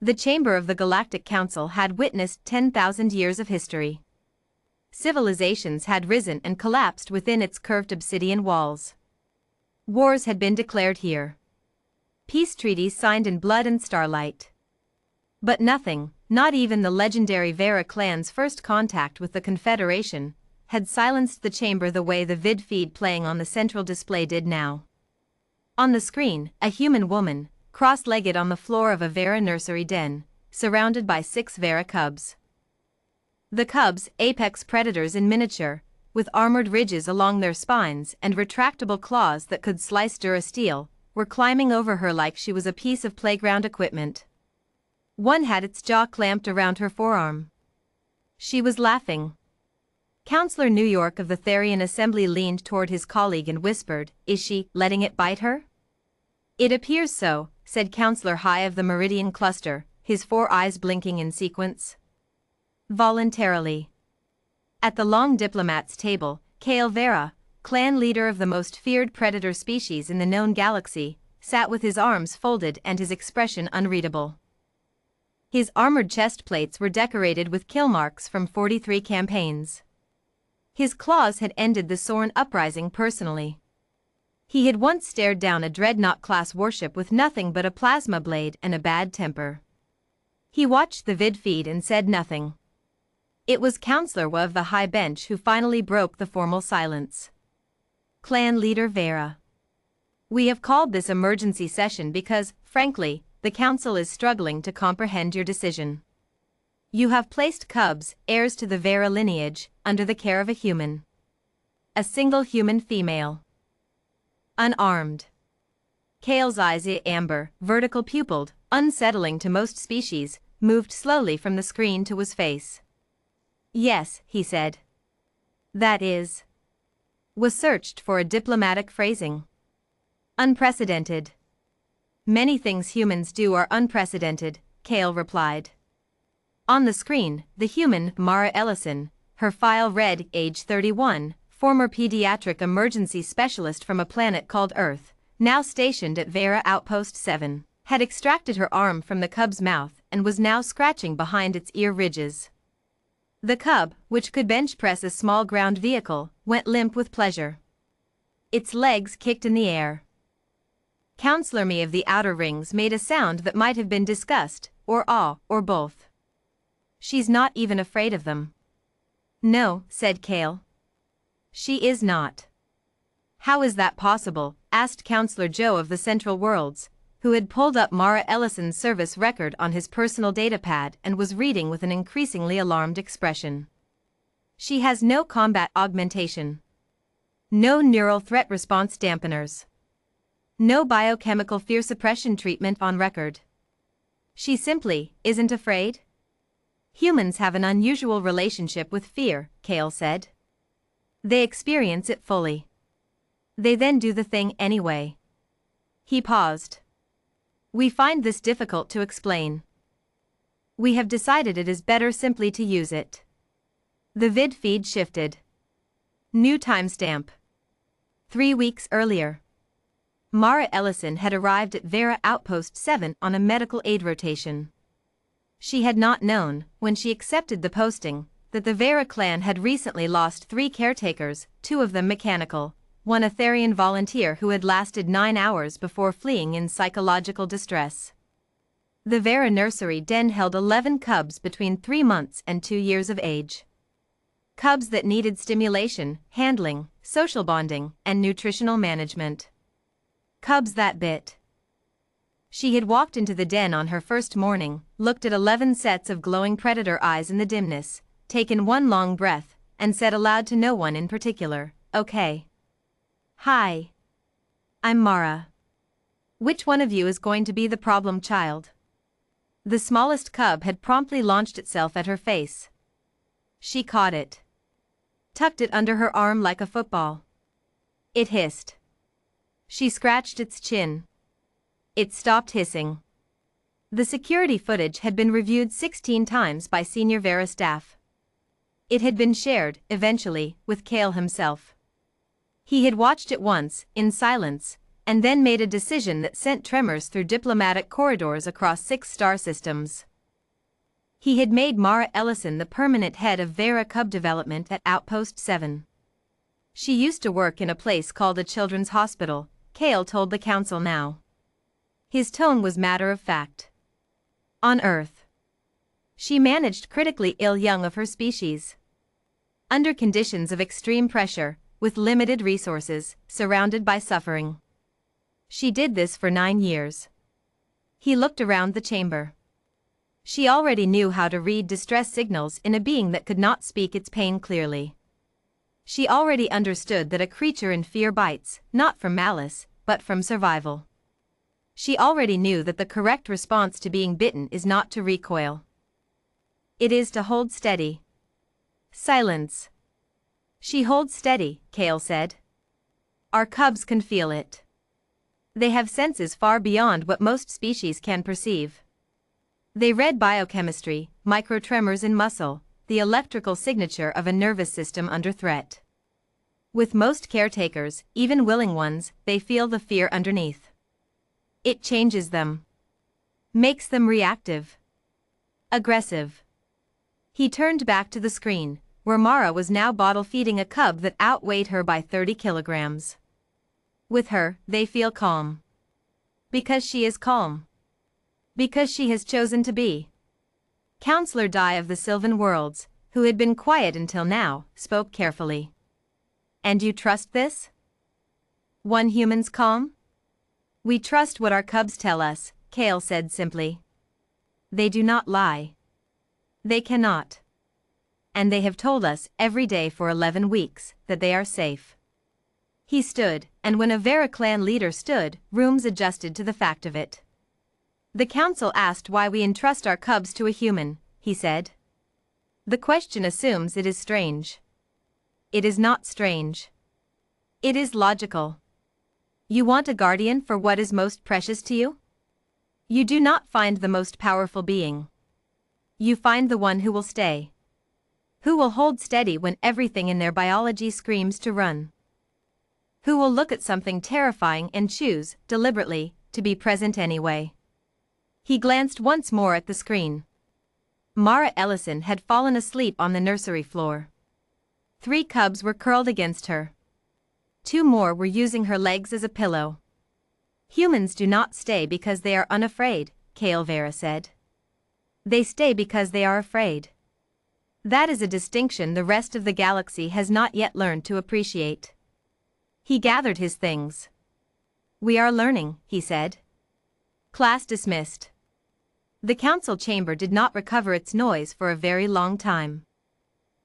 The chamber of the Galactic Council had witnessed 10,000 years of history. Civilizations had risen and collapsed within its curved obsidian walls. Wars had been declared here. Peace treaties signed in blood and starlight. But nothing, not even the legendary Vera clan's first contact with the Confederation, had silenced the chamber the way the vid feed playing on the central display did now. On the screen, a human woman, cross-legged on the floor of a Vera nursery den, surrounded by 6 Vera cubs. The cubs, apex predators in miniature, with armored ridges along their spines and retractable claws that could slice durasteel, were climbing over her like she was a piece of playground equipment. One had its jaw clamped around her forearm. She was laughing. Counselor New York of the Therian Assembly leaned toward his colleague and whispered, "Is she letting it bite her?" "It appears so," said Counselor High of the Meridian Cluster, his 4 eyes blinking in sequence. Voluntarily. At the long diplomat's table, Kale Vera, clan leader of the most feared predator species in the known galaxy, sat with his arms folded and his expression unreadable. His armored chest plates were decorated with kill marks from 43 campaigns. His claws had ended the Soren uprising personally. He had once stared down a dreadnought-class warship with nothing but a plasma blade and a bad temper. He watched the vid feed and said nothing. It was Counselor Wa of the High Bench who finally broke the formal silence. Clan Leader Vera. "We have called this emergency session because, frankly, the Council is struggling to comprehend your decision. You have placed cubs, heirs to the Vera lineage, under the care of a human. A single human female. Unarmed." Kale's eyes, amber, vertical-pupiled, unsettling to most species, moved slowly from the screen to his face. "Yes," he said. "That is." Was searched for a diplomatic phrasing. "Unprecedented." "Many things humans do are unprecedented," Kale replied. On the screen, the human, Mara Ellison, her file read, age 31, former pediatric emergency specialist from a planet called Earth, now stationed at Vera Outpost 7, had extracted her arm from the cub's mouth and was now scratching behind its ear ridges. The cub, which could bench press a small ground vehicle, went limp with pleasure. Its legs kicked in the air. Counselor Me of the Outer Rings made a sound that might have been disgust, or awe, or both. "She's not even afraid of them." "No," said Kale. "She is not." "How is that possible?" asked Counselor Joe of the Central Worlds, who had pulled up Mara Ellison's service record on his personal datapad and was reading with an increasingly alarmed expression. "She has no combat augmentation. No neural threat response dampeners. No biochemical fear suppression treatment on record. She simply isn't afraid." "Humans have an unusual relationship with fear," Kale said. "They experience it fully. They then do the thing anyway." He paused. "We find this difficult to explain. We have decided it is better simply to use it." The vid feed shifted. New timestamp. 3 weeks earlier. Mara Ellison had arrived at Vera Outpost 7 on a medical aid rotation. She had not known, when she accepted the posting, that the Vera clan had recently lost 3 caretakers, 2 of them mechanical, one a Therian volunteer who had lasted 9 hours before fleeing in psychological distress. The Vera nursery den held 11 cubs between 3 months and 2 years of age. Cubs that needed stimulation, handling, social bonding, and nutritional management. Cubs that bit. She had walked into the den on her first morning, looked at 11 sets of glowing predator eyes in the dimness, taken one long breath, and said aloud to no one in particular, "Okay. Hi. I'm Mara. Which one of you is going to be the problem child?" The smallest cub had promptly launched itself at her face. She caught it. Tucked it under her arm like a football. It hissed. She scratched its chin. It stopped hissing. The security footage had been reviewed 16 times by senior Vera staff. It had been shared, eventually, with Kale himself. He had watched it once, in silence, and then made a decision that sent tremors through diplomatic corridors across 6 star systems. He had made Mara Ellison the permanent head of Vera Cub development at Outpost 7. She used to work in a place called a children's hospital, Kale told the council now. His tone was matter of fact. On Earth, she managed critically ill young of her species. Under conditions of extreme pressure, with limited resources, surrounded by suffering. She did this for 9 years. He looked around the chamber. She already knew how to read distress signals in a being that could not speak its pain clearly. She already understood that a creature in fear bites, not from malice, but from survival. She already knew that the correct response to being bitten is not to recoil. It is to hold steady. Silence. She holds steady, Kale said. Our cubs can feel it. They have senses far beyond what most species can perceive. They read biochemistry, microtremors in muscle, the electrical signature of a nervous system under threat. With most caretakers, even willing ones, they feel the fear underneath. It changes them. Makes them reactive. Aggressive. He turned back to the screen, where Mara was now bottle-feeding a cub that outweighed her by 30 kilograms. With her, they feel calm. Because she is calm. Because she has chosen to be. Counselor Dai of the Sylvan Worlds, who had been quiet until now, spoke carefully. And you trust this? One human's calm? We trust what our cubs tell us, Kale said simply. They do not lie. They cannot. And they have told us every day for 11 weeks that they are safe. He stood, and when a Vera clan leader stood, rooms adjusted to the fact of it. The council asked why we entrust our cubs to a human, he said. The question assumes it is strange. It is not strange. It is logical. You want a guardian for what is most precious to you? You do not find the most powerful being. You find the one who will stay. Who will hold steady when everything in their biology screams to run. Who will look at something terrifying and choose, deliberately, to be present anyway. He glanced once more at the screen. Mara Ellison had fallen asleep on the nursery floor. 3 cubs were curled against her. 2 more were using her legs as a pillow. Humans do not stay because they are unafraid, Kale Vera said. They stay because they are afraid. That is a distinction the rest of the galaxy has not yet learned to appreciate. He gathered his things. We are learning, he said. Class dismissed. The council chamber did not recover its noise for a very long time.